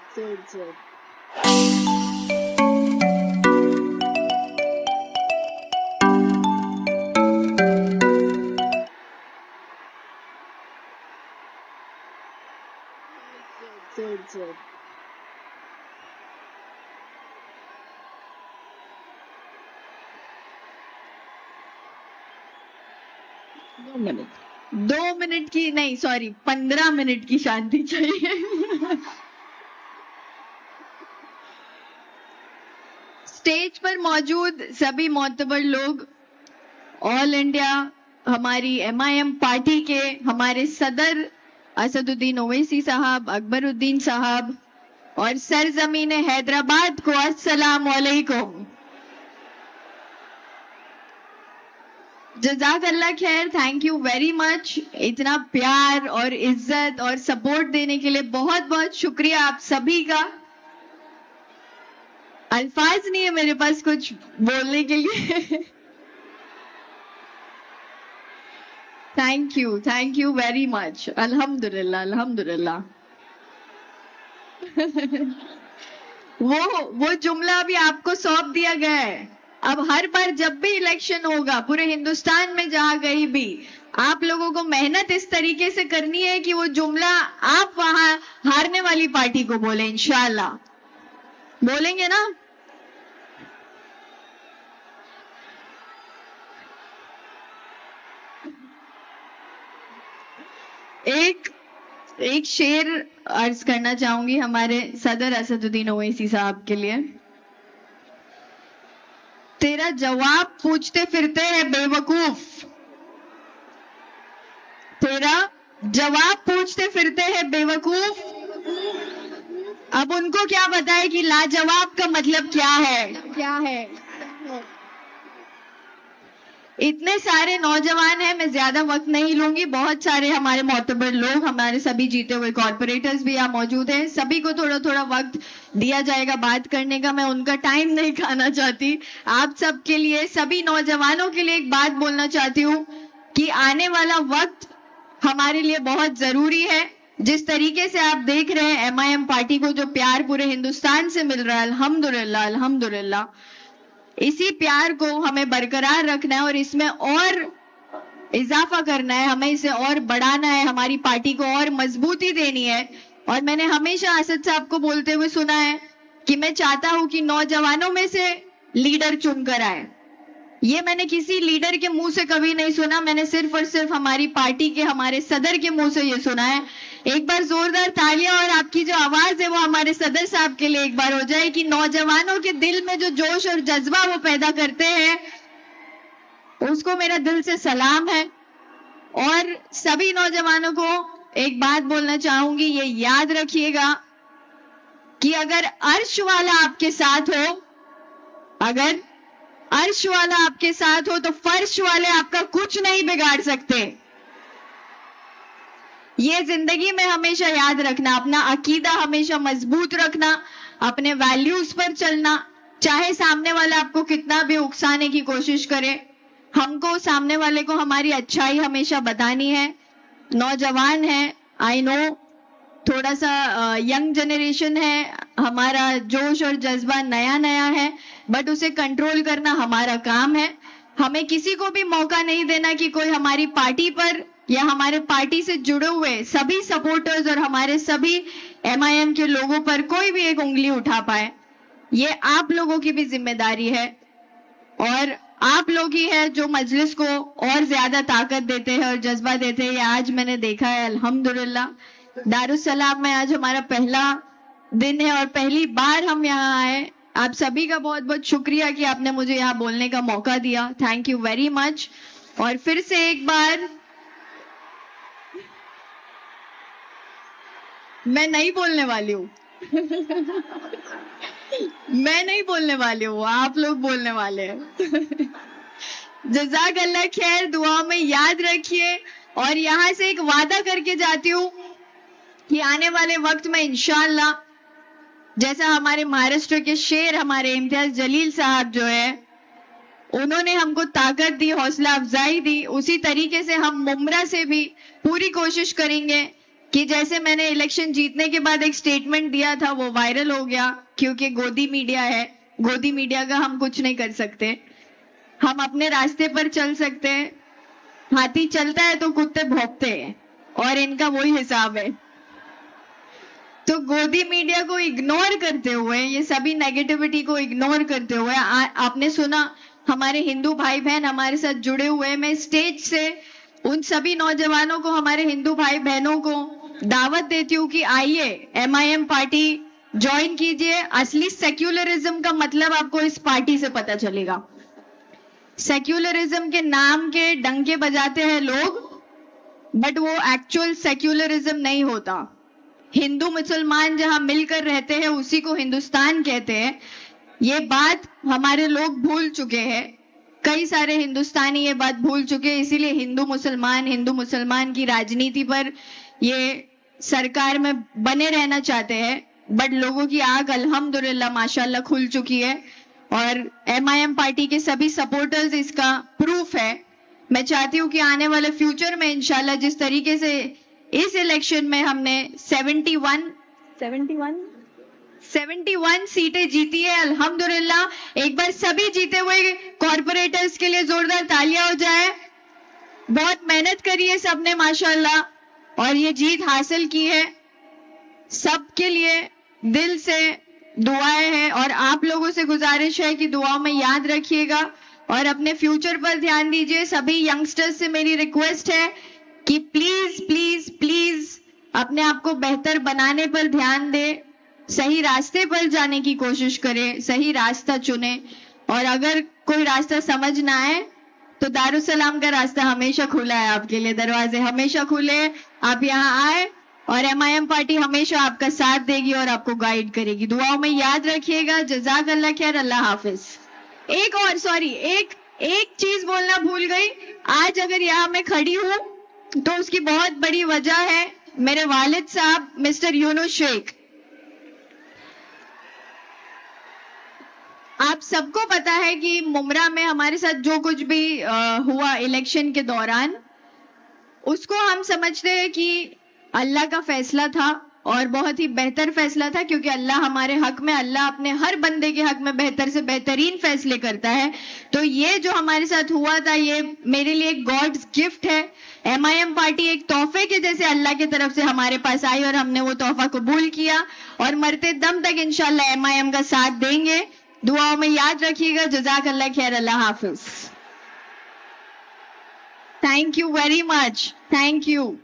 Good. 2 minute की नहीं, sorry 15 minute की शांति चाहिए। स्टेज पर मौजूद सभी मोतबर लोग, ऑल इंडिया हमारी MIM पार्टी के हमारे सदर असदुद्दीन ओवैसी साहब, अकबरुद्दीन साहब और सरजमीन हैदराबाद को अस्सलाम वालेकुम। जज़ाकल्लाह खैर, थैंक यू वेरी मच। इतना प्यार और इज्जत और सपोर्ट देने के लिए बहुत बहुत शुक्रिया आप सभी का। अल्फाज नहीं है मेरे पास कुछ बोलने के लिए। Thank you very much. अल्हम्दुलिल्लाह अल्हम्दुलिल्लाह। वो जुमला भी आपको सौंप दिया गया है। अब हर बार जब भी इलेक्शन होगा पूरे हिंदुस्तान में जहां कहीं भी, आप लोगों को मेहनत इस तरीके से करनी है कि वो जुमला आप वहां हारने वाली पार्टी को बोले। इंशाल्लाह बोलेंगे ना? एक शेर अर्ज करना चाहूंगी हमारे सदर असदुद्दीन ओवैसी साहब के लिए। तेरा जवाब पूछते फिरते हैं बेवकूफ, तेरा जवाब पूछते फिरते हैं बेवकूफ। अब उनको क्या पता है कि लाजवाब का मतलब क्या है। इतने सारे नौजवान हैं, मैं ज्यादा वक्त नहीं लूंगी। बहुत सारे हमारे मोतबर लोग, हमारे सभी जीते हुए कॉर्पोरेटर्स भी यहाँ मौजूद हैं। सभी को थोड़ा थोड़ा वक्त दिया जाएगा बात करने का, मैं उनका टाइम नहीं खाना चाहती। आप सबके लिए, सभी नौजवानों के लिए एक बात बोलना चाहती हूँ कि आने वाला वक्त हमारे लिए बहुत जरूरी है। जिस तरीके से आप देख रहे हैं MIM पार्टी को जो प्यार पूरे हिंदुस्तान से मिल रहा है, अल्हम्दुलिल्लाह अल्हम्दुलिल्लाह, इसी प्यार को हमें बरकरार रखना है और इसमें और इजाफा करना है, हमें इसे और बढ़ाना है, हमारी पार्टी को और मजबूती देनी है। और मैंने हमेशा असद साहब को बोलते हुए सुना है कि मैं चाहता हूं कि नौजवानों में से लीडर चुनकर आए। ये मैंने किसी लीडर के मुंह से कभी नहीं सुना, मैंने सिर्फ और सिर्फ हमारी पार्टी के हमारे सदर के मुंह से ये सुना है। एक बार जोरदार तालियां और आपकी जो आवाज है वो हमारे सदर साहब के लिए एक बार हो जाए कि नौजवानों के दिल में जो जोश और जज्बा वो पैदा करते हैं, उसको मेरा दिल से सलाम है। और सभी नौजवानों को एक बात बोलना चाहूंगी, ये याद रखिएगा कि अगर अर्श वाला आपके साथ हो, अगर अर्श वाला आपके साथ हो तो फर्श वाले आपका कुछ नहीं बिगाड़ सकते। ये जिंदगी में हमेशा याद रखना, अपना अकीदा हमेशा मजबूत रखना, अपने वैल्यूज पर चलना। चाहे सामने वाला आपको कितना भी उकसाने की कोशिश करे, हमको सामने वाले को हमारी अच्छाई हमेशा बतानी है। नौजवान है, आई नो थोड़ा सा यंग जनरेशन है, हमारा जोश और जज्बा नया नया है, बट उसे कंट्रोल करना हमारा काम है। हमें किसी को भी मौका नहीं देना कि कोई हमारी पार्टी पर या हमारे पार्टी से जुड़े हुए सभी सपोर्टर्स और हमारे सभी MIM के लोगों पर कोई भी एक उंगली उठा पाए। ये आप लोगों की भी जिम्मेदारी है और आप लोग ही है जो मजलिस को और ज्यादा ताकत देते हैं और जज्बा देते हैं। ये आज मैंने देखा है अल्हम्दुलिल्लाह। दारुस्सलाम में आज हमारा पहला दिन है और पहली बार हम यहाँ आए। आप सभी का बहुत बहुत शुक्रिया कि आपने मुझे यहाँ बोलने का मौका दिया। Thank you very much. और फिर से एक बार मैं नहीं बोलने वाली हूँ। मैं नहीं बोलने वाली हूँ, आप लोग बोलने वाले हैं। जज़ाकल्लाह खैर, दुआ में याद रखिए। और यहाँ से एक वादा करके जाती हूँ कि आने वाले वक्त में इंशाअल्लाह, जैसा हमारे महाराष्ट्र के शेर हमारे इम्तियाज जलील साहब जो है, उन्होंने हमको ताकत दी, हौसला अफजाई दी, उसी तरीके से हम मुमरा से भी पूरी कोशिश करेंगे कि जैसे मैंने इलेक्शन जीतने के बाद एक स्टेटमेंट दिया था वो वायरल हो गया, क्योंकि गोदी मीडिया है, गोदी मीडिया का हम कुछ नहीं कर सकते, हम अपने रास्ते पर चल सकते हैं। हाथी चलता है तो कुत्ते भौंकते हैं और इनका वही हिसाब है। तो गोदी मीडिया को इग्नोर करते हुए, ये सभी नेगेटिविटी को इग्नोर करते हुए, आपने सुना हमारे हिंदू भाई बहन हमारे साथ जुड़े हुए हैं। मैं स्टेज से उन सभी नौजवानों को, हमारे हिंदू भाई बहनों को दावत देती हूँ कि आइए MIM पार्टी ज्वाइन कीजिए। असली सेक्युलरिज्म का मतलब आपको इस पार्टी से पता चलेगा। सेक्युलरिज्म के नाम के डंके बजाते हैं लोग, बट वो एक्चुअल सेक्युलरिज्म नहीं होता। हिंदू मुसलमान जहां मिलकर रहते हैं उसी को हिंदुस्तान कहते हैं। ये बात हमारे लोग भूल चुके हैं, कई सारे हिंदुस्तानी ये बात भूल चुके हैं, इसीलिए हिंदू मुसलमान की राजनीति पर ये सरकार में बने रहना चाहते हैं। बट लोगों की आंख अल्हम्दुलिल्लाह माशाल्लाह खुल चुकी है और MIM पार्टी के सभी सपोर्टर्स इसका प्रूफ है। मैं चाहती हूं कि आने वाले फ्यूचर में इंशाल्लाह जिस तरीके से इस इलेक्शन में हमने 71 सीटें जीती है अल्हम्दुलिल्लाह, एक बार सभी जीते हुए कॉर्पोरेटर्स के लिए जोरदार तालियां हो जाए। बहुत मेहनत करी है सबने माशाल्लाह और ये जीत हासिल की है। सबके लिए दिल से दुआएं हैं और आप लोगों से गुजारिश है कि दुआओं में याद रखिएगा और अपने फ्यूचर पर ध्यान दीजिए। सभी यंगस्टर्स से मेरी रिक्वेस्ट है कि प्लीज प्लीज प्लीज अपने आप को बेहतर बनाने पर ध्यान दें, सही रास्ते पर जाने की कोशिश करें, सही रास्ता चुने। और अगर कोई रास्ता समझ ना आए तो दारुसलाम का रास्ता हमेशा खुला है आपके लिए, दरवाजे हमेशा खुले हैं। आप यहाँ आए और MIM पार्टी हमेशा आपका साथ देगी और आपको गाइड करेगी। दुआओं में याद रखिएगा। जज़ाक अल्लाह खैर, अल्लाह हाफिज। एक और एक चीज बोलना भूल गई। आज अगर यहाँ मैं खड़ी हूं तो उसकी बहुत बड़ी वजह है मेरे वालिद साहब मिस्टर यूनुस शेख। आप सबको पता है कि मुमरा में हमारे साथ जो कुछ भी हुआ इलेक्शन के दौरान, उसको हम समझते हैं कि अल्लाह का फैसला था और बहुत ही बेहतर फैसला था, क्योंकि अल्लाह हमारे हक में, अल्लाह अपने हर बंदे के हक में बेहतर से बेहतरीन फैसले करता है। तो ये जो हमारे साथ हुआ था ये मेरे लिए गॉड्स गिफ्ट है। MIM पार्टी एक तोहफे के जैसे अल्लाह की तरफ से हमारे पास आई और हमने वो तोहफा कबूल किया और मरते दम तक इंशाल्लाह MIM का साथ देंगे। दुआओं में याद रखिएगा। जज़ाक अल्लाह खैर, अल्लाह हाफिज। Thank you very much. Thank you.